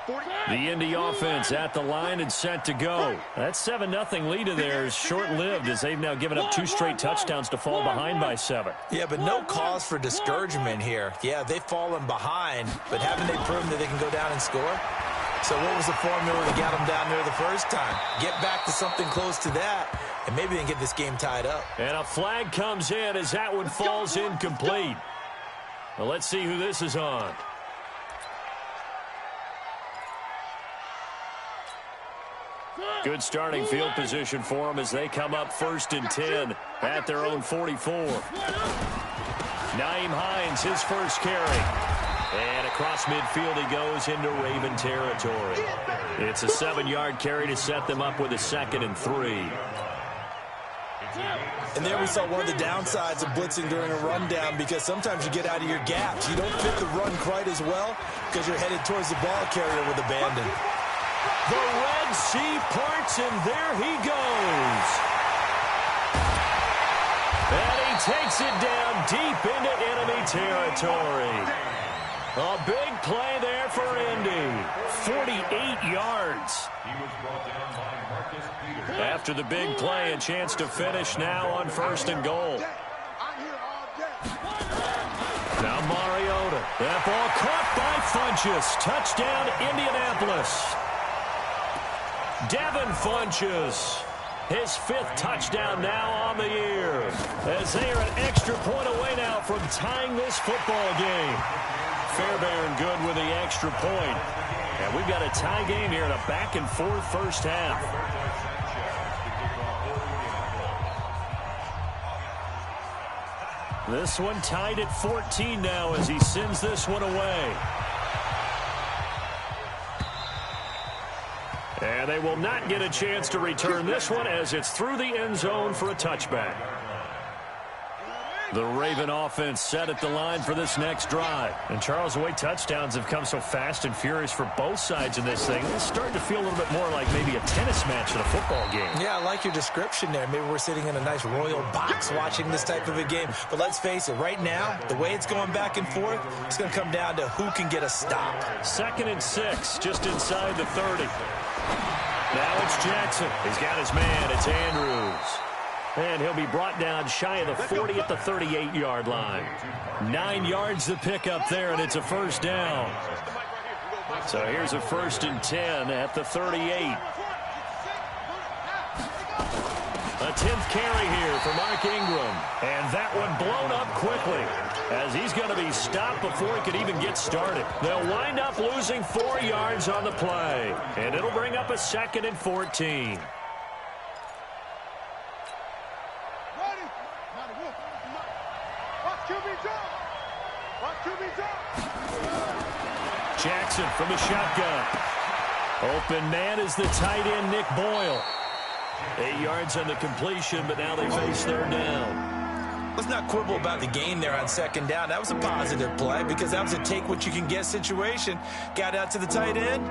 The Indy offense at the line and set to go. That 7-0 lead of theirs short-lived as they've now given up 2 straight touchdowns to fall behind by 7. Yeah, but no cause for discouragement here. Yeah, they've fallen behind, but haven't they proven that they can go down and score? So what was the formula that got them down there the first time? Get back to something close to that, and maybe they can get this game tied up. And a flag comes in as that one falls incomplete. Well, let's see who this is on. Good starting field position for them as they come up 1st and 10 at their own 44. Nyheim Hines, his first carry. And across midfield he goes into Raven territory. It's a 7-yard carry to set them up with a 2nd and 3. And there we saw one of the downsides of blitzing during a rundown, because sometimes you get out of your gaps. You don't fit the run quite as well because you're headed towards the ball carrier with abandon. The Red Sea parts, and there he goes. And he takes it down deep into enemy territory. A big play there for Indy. 48 yards. After the big play, a chance to finish now on 1st and goal. Now Mariota. That ball caught by Funchess. Touchdown, Indianapolis. Devin Funchess, his 5th touchdown now on the year, as they are an extra point away now from tying this football game. Fairbairn good with the extra point. And we've got a tie game here in a back-and-forth first half. This one tied at 14 now as he sends this one away. And they will not get a chance to return this one as it's through the end zone for a touchback. The Raven offense set at the line for this next drive. And Charles, the way touchdowns have come so fast and furious for both sides in this thing, it's starting to feel a little bit more like maybe a tennis match than a football game. Yeah, I like your description there. Maybe we're sitting in a nice royal box watching this type of a game. But let's face it, right now, the way it's going back and forth, it's going to come down to who can get a stop. 2nd and 6, just inside the 30. Now it's Jackson. He's got his man. It's Andrews. And he'll be brought down shy of the 40 at the 38-yard line. 9 yards to pick up there, and it's a 1st down. So here's a 1st and 10 at the 38. A 10th carry here for Mark Ingram. And that one blown up quickly, as he's going to be stopped before he could even get started. They'll wind up losing 4 yards on the play, and it'll bring up a 2nd and 14. Jackson from the shotgun. Open man is the tight end, Nick Boyle. 8 yards on the completion, but now they face 3rd down. Let's not quibble about the gain there on 2nd down. That was a positive play because that was a take-what-you-can-get situation. Got out to the tight end.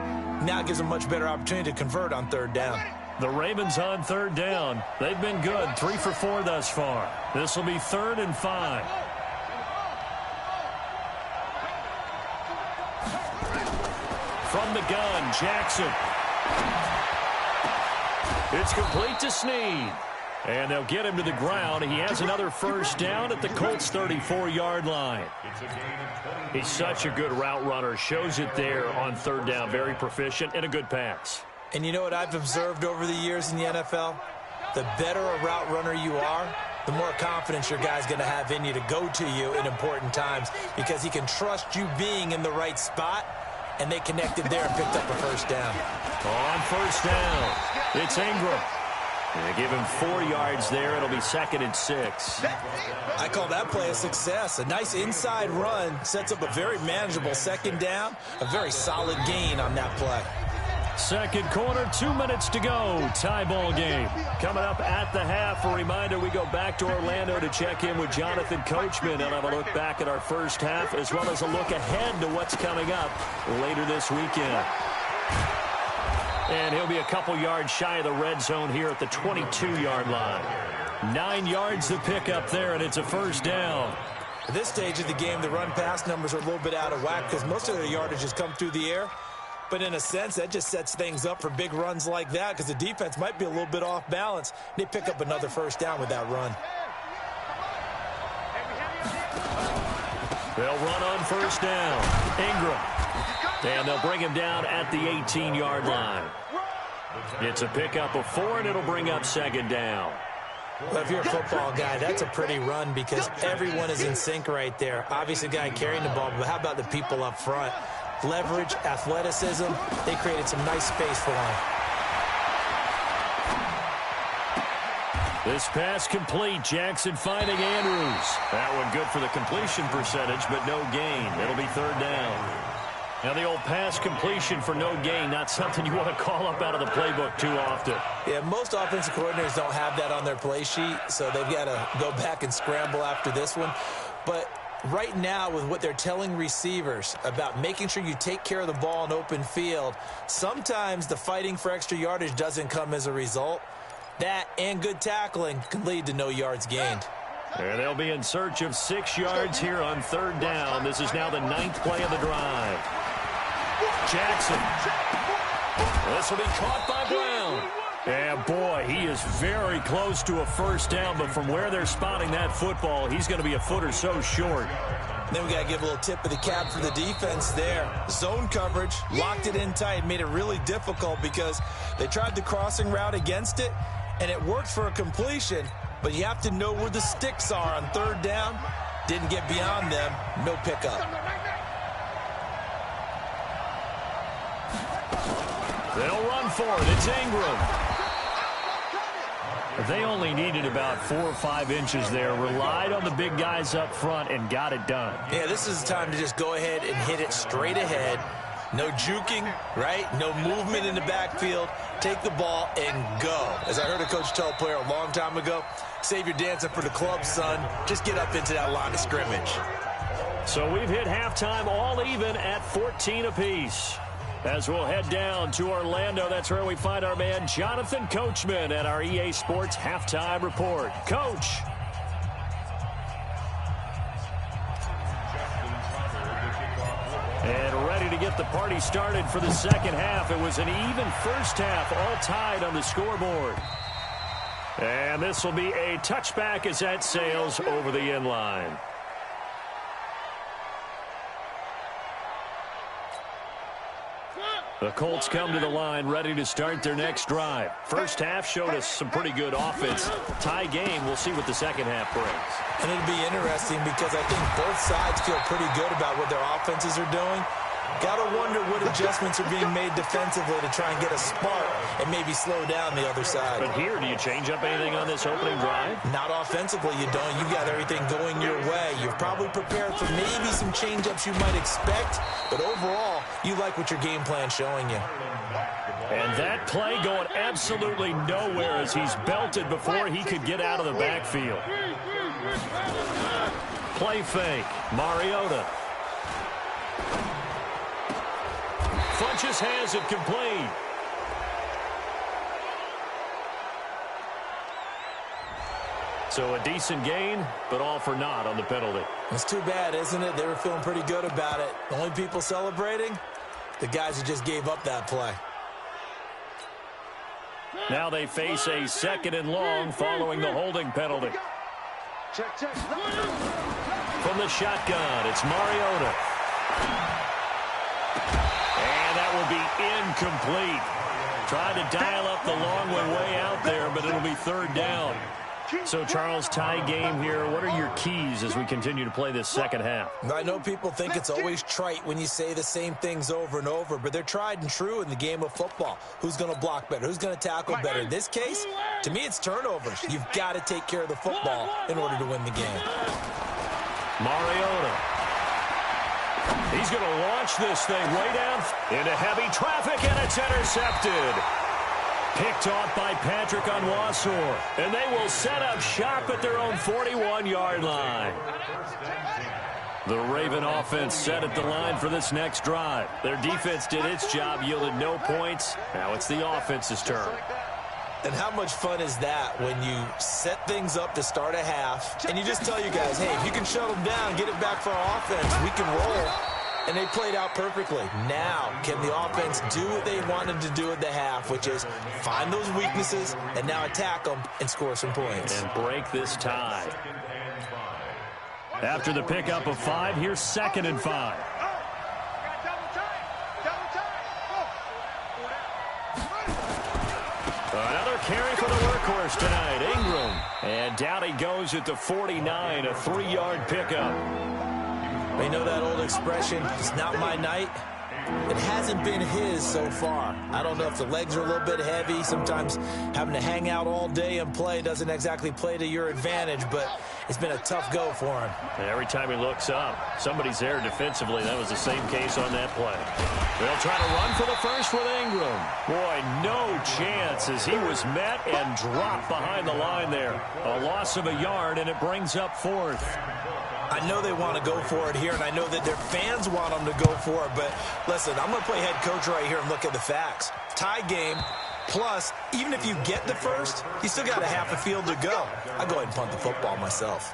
Now it gives them a much better opportunity to convert on 3rd down. The Ravens on 3rd down. They've been good, 3 for 4 thus far. This will be 3rd and 5. From the gun, Jackson. It's complete to Snead. And they'll get him to the ground. He has another 1st down at the Colts' 34-yard line. He's such a good route runner. Shows it there on 3rd down. Very proficient and a good pass. And you know what I've observed over the years in the NFL? The better a route runner you are, the more confidence your guy's going to have in you to go to you in important times, because he can trust you being in the right spot. And they connected there and picked up a 1st down. On 1st down, it's Ingram. They give him 4 yards there. It'll be 2nd and 6. I call that play a success. A nice inside run sets up a very manageable 2nd down. A very solid gain on that play. 2nd quarter, 2 minutes to go. Tie ball game. Coming up at the half, a reminder we go back to Orlando to check in with Jonathan Coachman and have a look back at our first half, as well as a look ahead to what's coming up later this weekend. And he'll be a couple yards shy of the red zone here at the 22-yard line. 9 yards to pick up there, and it's a 1st down. At this stage of the game, the run-pass numbers are a little bit out of whack because most of their yardage has come through the air. But in a sense, that just sets things up for big runs like that because the defense might be a little bit off balance. They pick up another first down with that run. They'll run on first down. Ingram. And they'll bring him down at the 18-yard line. It's a pickup of 4, and it'll bring up second down. Well, if you're a football guy, that's a pretty run because everyone is in sync right there. Obviously, the guy carrying the ball, but how about the people up front? Leverage, athleticism, they created some nice space for him. This pass complete. Jackson finding Andrews. That one good for the completion percentage, but no gain. It'll be third down. Now the old pass completion for no gain, not something you want to call up out of the playbook too often. Yeah, most offensive coordinators don't have that on their play sheet, so they've got to go back and scramble after this one. But right now, with what they're telling receivers about making sure you take care of the ball in open field, sometimes the fighting for extra yardage doesn't come as a result. That and good tackling can lead to no yards gained. And they'll be in search of 6 yards here on third down. This is now the 9th play of the drive. Jackson. This will be caught by Brown. And boy, he is very close to a first down, but from where they're spotting that football, he's going to be a foot or so short. Then we got to give a little tip of the cap for the defense there. Zone coverage, locked it in tight, made it really difficult because they tried the crossing route against it, and it worked for a completion, but you have to know where the sticks are on third down. Didn't get beyond them, no pickup. They'll run for it. It's Ingram. They only needed about 4 or 5 inches there, relied on the big guys up front, and got it done. Yeah, this is the time to just go ahead and hit it straight ahead. No juking, right? No movement in the backfield. Take the ball and go. As I heard a coach tell a player a long time ago, save your dancing for the club, son. Just get up into that line of scrimmage. So we've hit halftime all even at 14 apiece. As we'll head down to Orlando, that's where we find our man Jonathan Coachman at our EA Sports Halftime Report. Coach. And ready to get the party started for the second half. It was an even first half, all tied on the scoreboard. And this will be a touchback as that sails over the end line. The Colts come to the line ready to start their next drive. First half showed us some pretty good offense. Tie game, we'll see what the second half brings. And it'll be interesting because I think both sides feel pretty good about what their offenses are doing. Got to wonder what adjustments are being made defensively to try and get a spark and maybe slow down the other side. But here, do you change up anything on this opening drive? Not offensively, you don't. You got everything going your way. You've probably prepared for maybe some change-ups you might expect, but overall, you like what your game plan's showing you. And that play going absolutely nowhere as he's belted before he could get out of the backfield. Play fake. Mariota. Funches has it complete. So a decent gain, but all for naught on the penalty. It's too bad, isn't it? They were feeling pretty good about it. The only people celebrating, the guys who just gave up that play. Now they face a 2nd and long following the holding penalty. From the shotgun, it's Mariota. And that will be incomplete. Trying to dial up the long way out there, but it'll be third down. So, Charles, tie game here. What are your keys as we continue to play this second half? I know people think it's always trite when you say the same things over and over, but they're tried and true in the game of football. Who's going to block better? Who's going to tackle better? In this case, to me, it's turnovers. You've got to take care of the football in order to win the game. Mariota. He's going to launch this thing way down into heavy traffic, and it's intercepted. Picked off by Patrick Onwuasor, and they will set up shop at their own 41-yard line. The Raven offense set at the line for this next drive. Their defense did its job, yielded no points. Now it's the offense's turn. And how much fun is that when you set things up to start a half, and you just tell your guys, hey, if you can shut them down, get it back for our offense, we can roll. and they played out perfectly. Now, can the offense do what they wanted to do at the half, which is find those weaknesses and now attack them and score some points. And break this tie. After the pickup of 5, here's 2nd and 5. Another carry for the workhorse tonight, Ingram. And down he goes at the 49, a 3-yard pickup. You know that old expression, it's not my night? It hasn't been his so far. I don't know if the legs are a little bit heavy. Sometimes having to hang out all day and play doesn't exactly play to your advantage, but it's been a tough go for him. Every time he looks up, somebody's there defensively. That was the same case on that play. They'll try to run for the first with Ingram. Boy, no chance as he was met and dropped behind the line there. A loss of a yard, and it brings up 4th. I know they want to go for it here, and I know that their fans want them to go for it, but listen, I'm going to play head coach right here and look at the facts. Tie game, plus, even if you get the first, you still got a half a field to go. I'll go ahead and punt the football myself.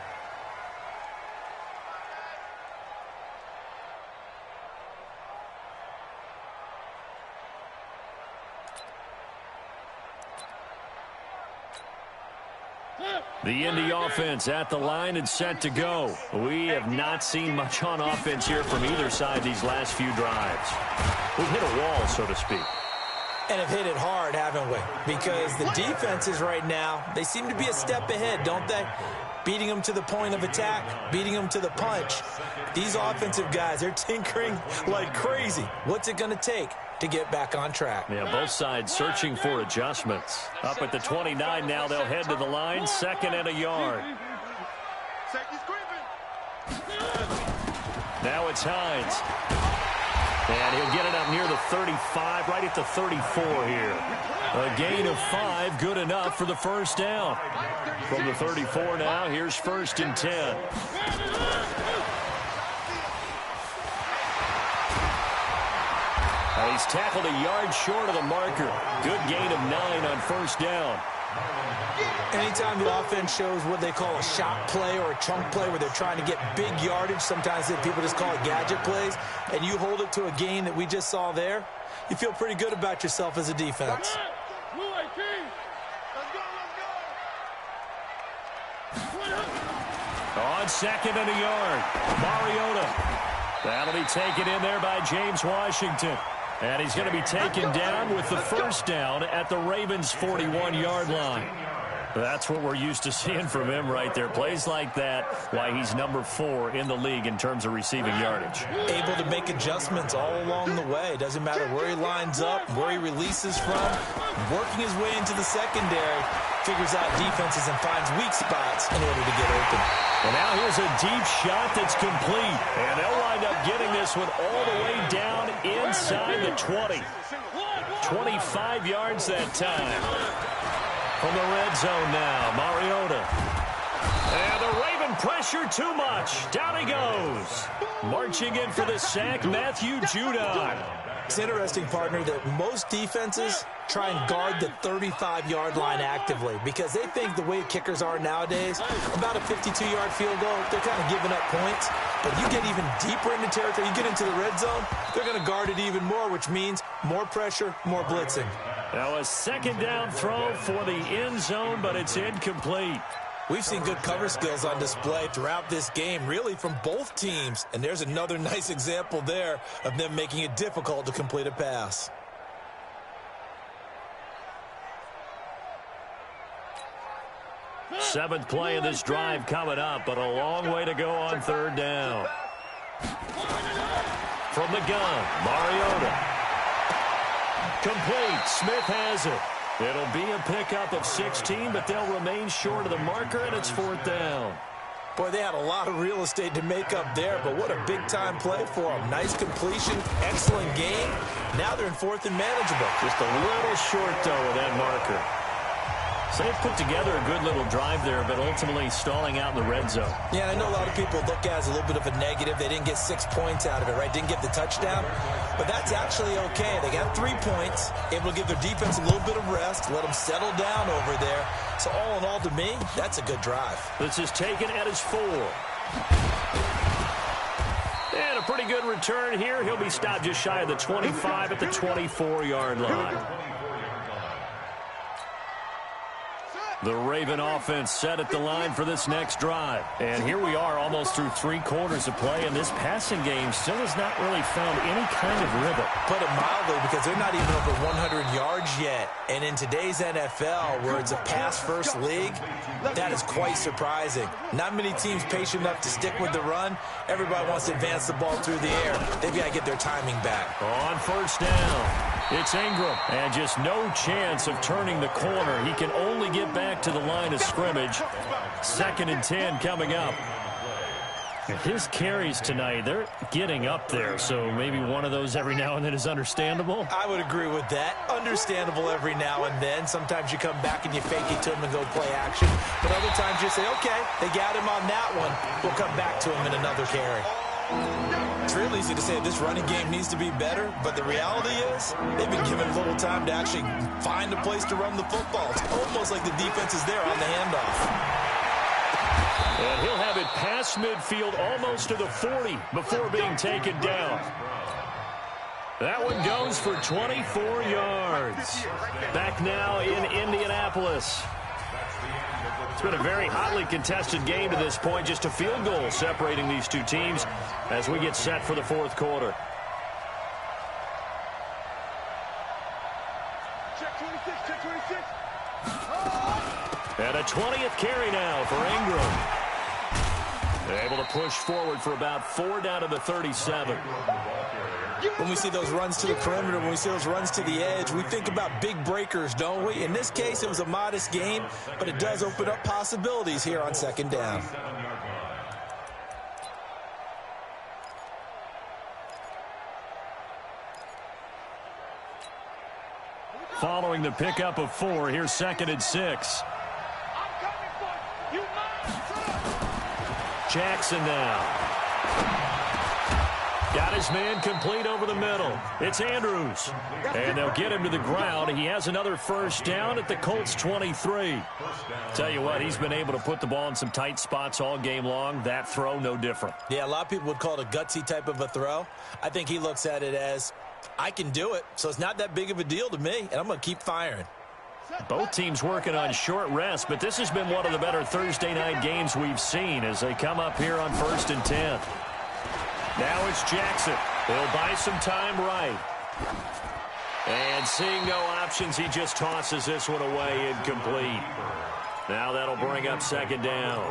The Indy offense at the line and set to go. We have not seen much on offense here from either side these last few drives. We've hit a wall, so to speak. And have hit it hard, haven't we? Because the defenses right now, they seem to be a step ahead, don't they? Beating them to the point of attack, beating them to the punch. These offensive guys, they're tinkering like crazy. What's it going to take to get back on track? Yeah, both sides searching for adjustments. Up at the 29 now, they'll head to the line, 2nd and a yard. Now it's Hines. And he'll get it up near the 35, right at the 34 here. A gain of 5, good enough for the first down. From the 34 now, here's 1st and 10. He's tackled a yard short of the marker. Good gain of 9 on 1st down. Anytime the offense shows what they call a shot play or a chunk play where they're trying to get big yardage, sometimes people just call it gadget plays, and you hold it to a gain that we just saw there, you feel pretty good about yourself as a defense. On 2nd and a yard, Mariota. That'll be taken in there by James Washington. And he's going to be taken down with the first down at the Ravens' 41-yard line. That's what we're used to seeing from him right there. Plays like that, why he's number 4 in the league in terms of receiving yardage. Able to make adjustments all along the way. Doesn't matter where he lines up, where he releases from. Working his way into the secondary, figures out defenses and finds weak spots in order to get open. And now here's a deep shot that's complete. And they'll wind up getting this one all the way down inside the 20. 25 yards that time. From the red zone now, Mariota. And the Raven pressure too much. Down he goes. Marching in for the sack, Matthew Judon. It's interesting, partner, that most defenses try and guard the 35-yard line actively because they think the way kickers are nowadays, about a 52-yard field goal, they're kind of giving up points. But you get even deeper into territory, you get into the red zone, they're going to guard it even more, which means more pressure, more blitzing. Now a 2nd down throw for the end zone, but it's incomplete. We've seen good cover skills on display throughout this game, really from both teams. And there's another nice example there of them making it difficult to complete a pass. Seventh play of this drive coming up, but a long way to go on 3rd down. From the gun, Mariota. Complete. Smith has it. It'll be a pickup of 16, but they'll remain short of the marker, and it's 4th down. Boy, they had a lot of real estate to make up there, but what a big-time play for them. Nice completion, excellent game. Now they're in 4th and manageable. Just a little short, though, of that marker. So they've put together a good little drive there, but ultimately stalling out in the red zone. Yeah, I know a lot of people look at it as a little bit of a negative. They didn't get 6 points out of it, right? Didn't get the touchdown. But that's actually okay. They got 3 points, able to give their defense a little bit of rest, let them settle down over there. So all in all, to me, that's a good drive. This is taken at his 4. And a pretty good return here. He'll be stopped just shy of the 25 at the 24-yard line. The Raven offense set at the line for this next drive. And here we are almost through 3 quarters of play, and this passing game still has not really found any kind of rhythm. Put it mildly, because they're not even over 100 yards yet. And in today's NFL, where it's a pass-first league, that is quite surprising. Not many teams patient enough to stick with the run. Everybody wants to advance the ball through the air. They've got to get their timing back. On first down, it's Ingram, and just no chance of turning the corner. He can only get back to the line of scrimmage. 2nd and 10 coming up. His carries tonight, they're getting up there, so maybe one of those every now and then is understandable. I would agree with that. Understandable every now and then. Sometimes you come back and you fake it to him and go play action. But other times you say, okay, they got him on that one. We'll come back to him in another carry. It's real easy to say this running game needs to be better, but the reality is they've been given little time to actually find a place to run the football. It's almost like the defense is there on the handoff. And he'll have it past midfield almost to the 40 before being taken down. That one goes for 24 yards. Back now in Indianapolis. It's been a very hotly contested game to this point. Just a field goal separating these two teams as we get set for the 4th quarter. Check 26, check 26. And a 20th carry now for Ingram. Able to push forward for about 4 down to the 37. When we see those runs to the perimeter, when we see those runs to the edge, we think about big breakers, don't we? In this case, it was a modest game, but it does open up possibilities here on 2nd down. Following the pickup of 4, here's 2nd and 6. Jackson now. Got his man complete over the middle. It's Andrews. And they'll get him to the ground. He has another first down at the Colts 23. Tell you what, he's been able to put the ball in some tight spots all game long. That throw, no different. Yeah, a lot of people would call it a gutsy type of a throw. I think he looks at it as, I can do it, so it's not that big of a deal to me, and I'm going to keep firing. Both teams working on short rest, but this has been one of the better Thursday night games we've seen as they come up here on 1st and 10. Now it's Jackson. He'll buy some time right. And seeing no options, he just tosses this one away incomplete. Now that'll bring up 2nd down.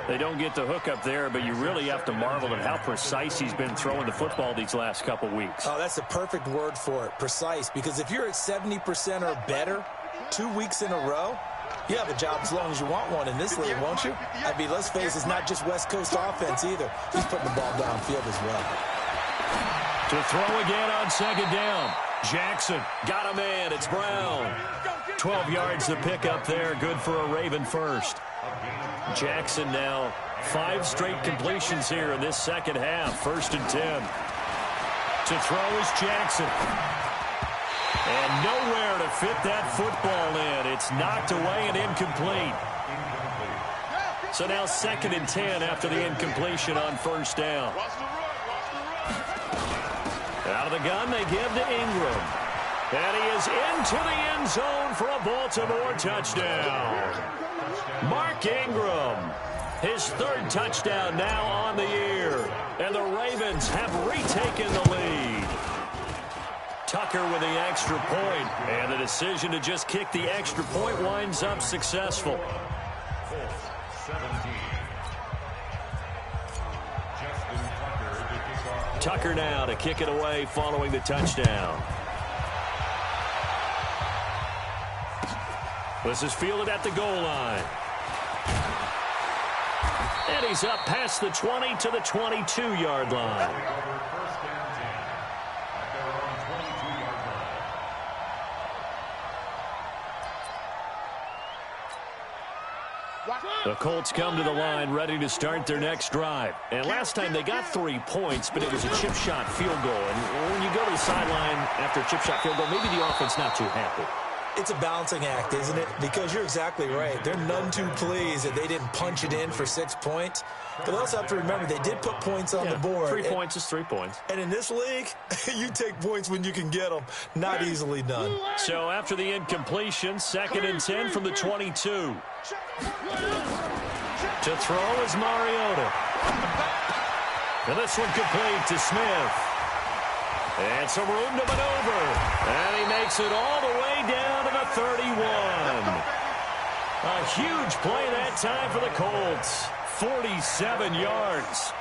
They don't get the hook up there, but you really have to marvel at how precise he's been throwing the football these last couple weeks. Oh, that's the perfect word for it, precise, because if you're at 70% or better 2 weeks in a row, you have a job as long as you want one in this league, won't you? I mean, let's face it, it's not just West Coast offense either. He's putting the ball downfield as well. To throw again on 2nd down. Jackson got a man. It's Brown. 12 yards to pick up there. Good for a Raven first. Jackson now 5 straight completions here in this 2nd half. 1st and 10. To throw is Jackson. And nowhere to fit that football in. It's knocked away and incomplete. So now 2nd and 10 after the incompletion on 1st down. Out of the gun, they give to Ingram. And he is into the end zone for a Baltimore touchdown. Mark Ingram, his 3rd touchdown now on the year. And the Ravens have retaken the lead. Tucker with the extra point, and the decision to just kick the extra point winds up successful. Tucker now to kick it away following the touchdown. This is fielded at the goal line. And he's up past the 20 to the 22-yard line. The Colts come to the line ready to start their next drive. And last time they got 3 points, but it was a chip shot field goal. And when you go to the sideline after a chip shot field goal, maybe the offense not too happy. It's a balancing act, isn't it? Because you're exactly right. They're none too pleased that they didn't punch it in for 6 points. But they also have to remember they did put points on the board. 3 points is 3 points. And in this league, you take points when you can get them. Not easily done. So after the incompletion, 2nd and 10 from the 22. To throw is Mariota. And this one complete to Smith. And some room to maneuver. And he makes it all the way down to the 31. A huge play that time for the Colts. 47 yards.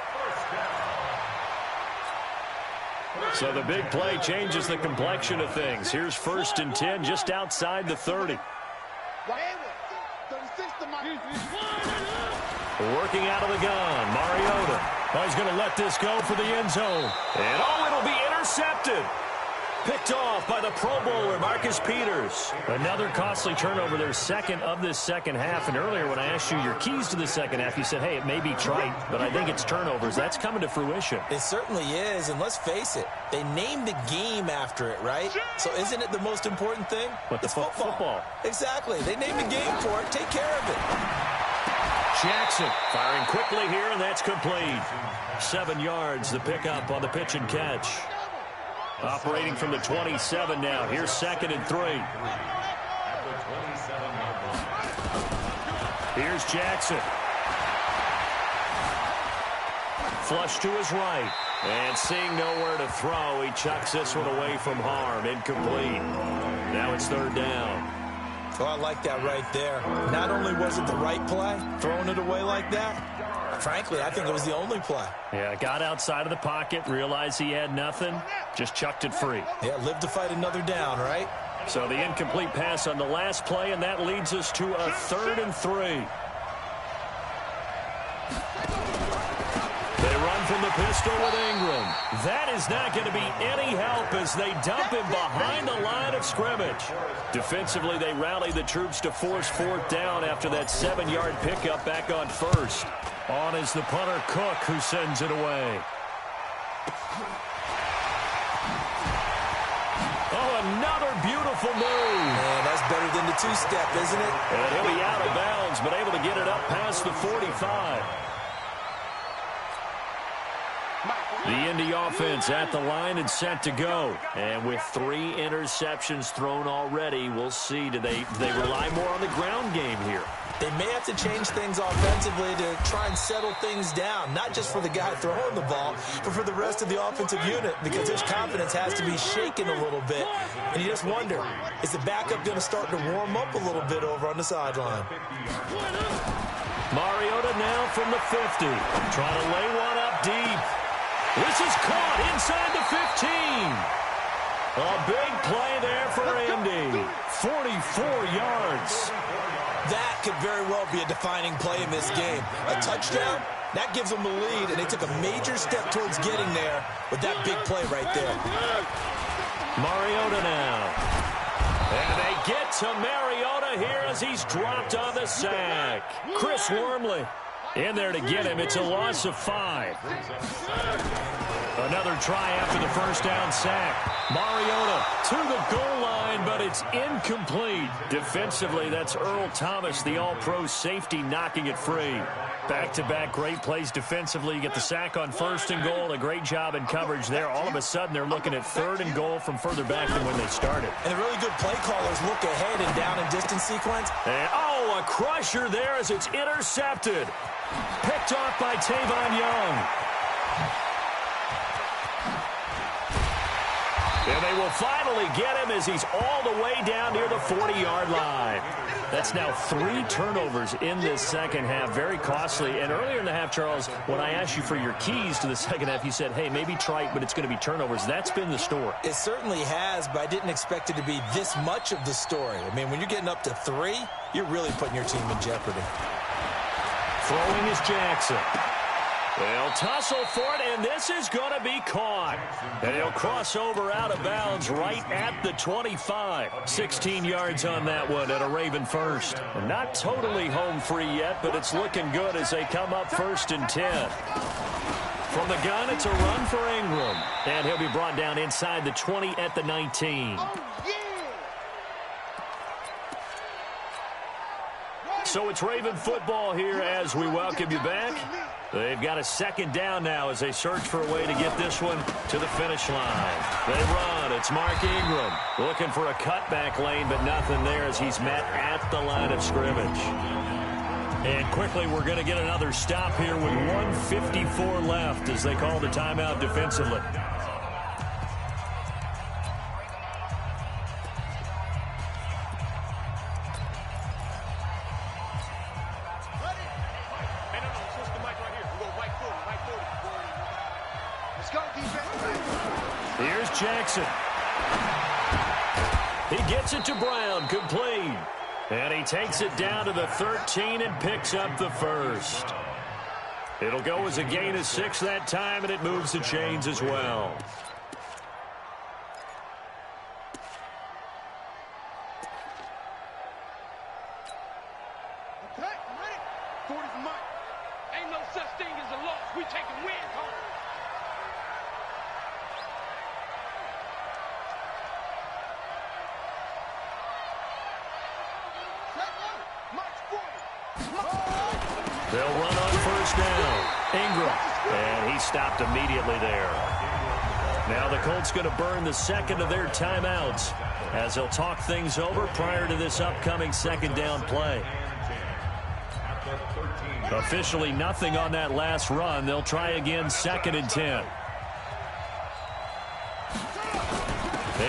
So the big play changes the complexion of things. Here's 1st and 10 just outside the 30. Working out of the gun, Mariota. Oh, he's going to let this go for the end zone. And it'll be intercepted. Picked off by the Pro Bowler, Marcus Peters. Another costly turnover, their second of this second half. And earlier when I asked you your keys to the second half, you said, hey, it may be trite, but I think it's turnovers. That's coming to fruition. It certainly is, and let's face it, they named the game after it, right? So isn't it the most important thing? What, it's football. Exactly. They named the game for it. Take care of it. Jackson firing quickly here, and that's complete. 7 yards, the pickup on the pitch and catch. Operating from the 27 now. Here's 2nd and 3. Here's Jackson. Flush to his right. And seeing nowhere to throw, he chucks this one away from harm. Incomplete. Now it's 3rd down. Oh, I like that right there. Not only was it the right play, throwing it away like that, frankly, I think it was the only play. Yeah, got outside of the pocket, realized he had nothing, just chucked it free. Yeah, live to fight another down, right? So the incomplete pass on the last play, and that leads us to a 3rd and 3. They run from the pistol with Ingram. That is not going to be any help as they dump him behind the line of scrimmage. Defensively, they rally the troops to force 4th down after that 7-yard pickup back on 1st. On is the punter, Cook, who sends it away. Oh, another beautiful move. Man, that's better than the 2-step, isn't it? And he'll be out of bounds, but able to get it up past the 45. The Indy offense at the line and set to go. And with 3 interceptions thrown already, we'll see. Do they rely more on the ground game here? They may have to change things offensively to try and settle things down, not just for the guy throwing the ball, but for the rest of the offensive unit, because his confidence has to be shaken a little bit. And you just wonder, is the backup going to start to warm up a little bit over on the sideline? Mariota now from the 50, trying to lay one up deep. This is caught inside the 15. A big play there for Indy. 44 yards. That could very well be a defining play in this game. A touchdown, that gives them the lead, and they took a major step towards getting there with that big play right there. Mariota now. And they get to Mariota here as he's dropped on the sack. Chris Wormley in there to get him. It's a loss of 5. Another try after the 1st down sack. Mariota to the goal line, but it's incomplete. Defensively, that's Earl Thomas, the all-pro safety, knocking it free. Back-to-back great plays defensively. You get the sack on 1st and goal. A great job in coverage there. All of a sudden, they're looking at 3rd and goal from further back than when they started. And the really good play callers look ahead and down and distance sequence. And, a crusher there as it's intercepted. Picked off by Tavon Young. And they will finally get him as he's all the way down near the 40-yard line. That's now 3 turnovers in this second half. Very costly. And earlier in the half, Charles, when I asked you for your keys to the second half, you said, hey, maybe trite, but it's going to be turnovers. That's been the story. It certainly has, but I didn't expect it to be this much of the story. I mean, when you're getting up to 3, you're really putting your team in jeopardy. Throwing is Jackson. They'll tussle for it, and this is going to be caught. And he'll cross over out of bounds right at the 25. 16 yards on that one at a Raven first. Not totally home free yet, but it's looking good as they come up 1st and 10. From the gun, it's a run for Ingram. And he'll be brought down inside the 20 at the 19. So it's Raven football here as we welcome you back. They've got a second down now as they search for a way to get this one to the finish line. They run. It's Mark Ingram looking for a cutback lane, but nothing there as he's met at the line of scrimmage. And quickly, we're going to get another stop here with 1:54 left as they call the timeout defensively. Here's Jackson. He gets it to Brown, complete. And he takes it down to the 13 and picks up the first. It'll go as a gain of 6 that time, and it moves the chains as well. Okay, I'm ready. 40 for Mike. Ain't no such thing as a loss. We taking wins home. They'll run on first down. Ingram. And he stopped immediately there. Now the Colts going to burn the second of their timeouts as they'll talk things over prior to this upcoming second down play. Officially nothing on that last run. They'll try again 2nd and 10.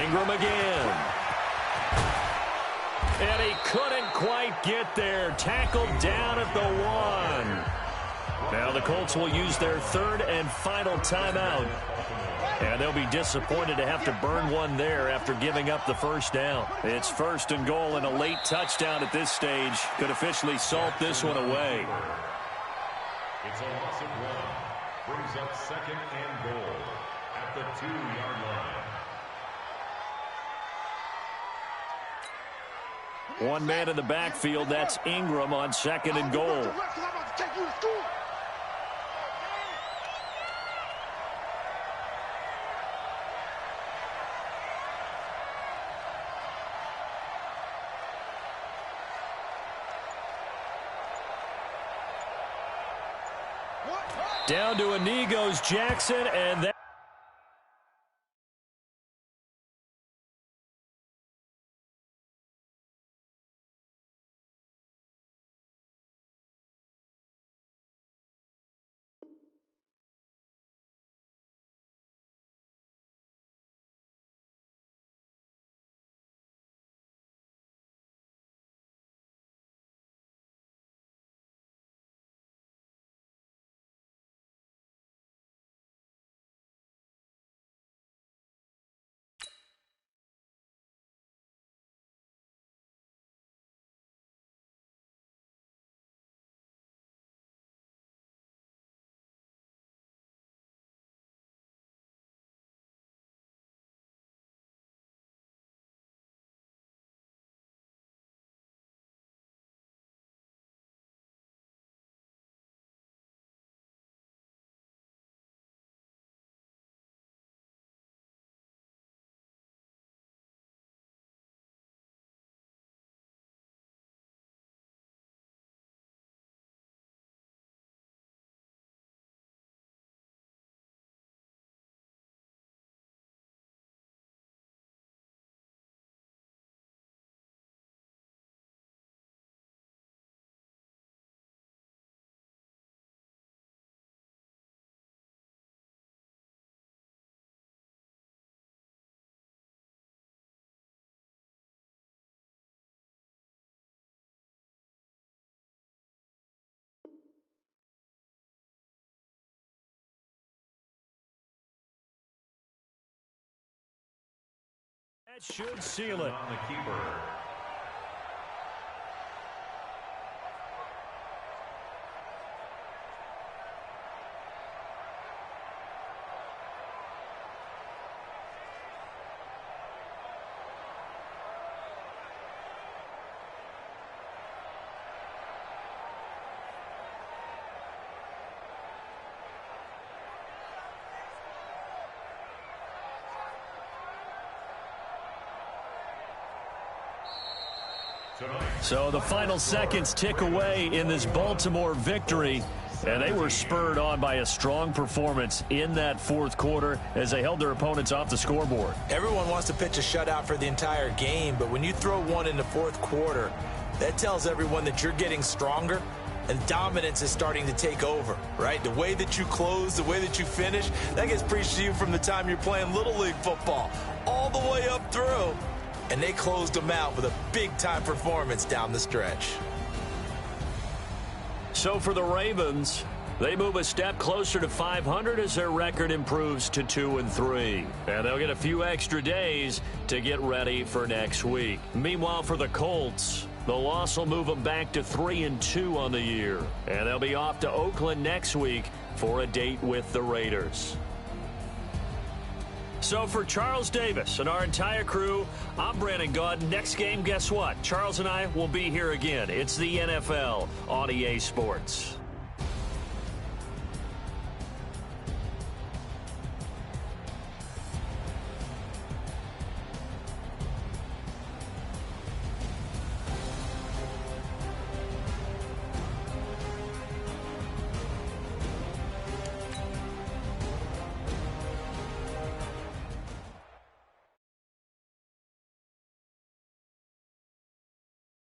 Ingram again. And he couldn't quite get there. Tackled down at the 1. Now the Colts will use their 3rd and final timeout. And they'll be disappointed to have to burn one there after giving up the first down. It's 1st and goal, and a late touchdown at this stage could officially salt this one away. It's a loss of 1. Brings up 2nd and goal at the 2-yard line. One man in the backfield. That's Ingram on 2nd and goal. Down to a knee goes Jackson, and that. That should seal it. On the keeper. So the final seconds tick away in this Baltimore victory, and they were spurred on by a strong performance in that fourth quarter as they held their opponents off the scoreboard. Everyone wants to pitch a shutout for the entire game, but when you throw one in the fourth quarter, that tells everyone that you're getting stronger and dominance is starting to take over, right? The way that you close, the way that you finish, that gets preached to you from the time you're playing Little League football all the way up through. And they closed them out with a big-time performance down the stretch. So for the Ravens, they move a step closer to 500 as their record improves to 2-3. And they'll get a few extra days to get ready for next week. Meanwhile, for the Colts, the loss will move them back to 3-2 on the year. And they'll be off to Oakland next week for a date with the Raiders. So for Charles Davis and our entire crew, I'm Brandon Gaudin. Next game, guess what? Charles and I will be here again. It's the NFL on EA Sports.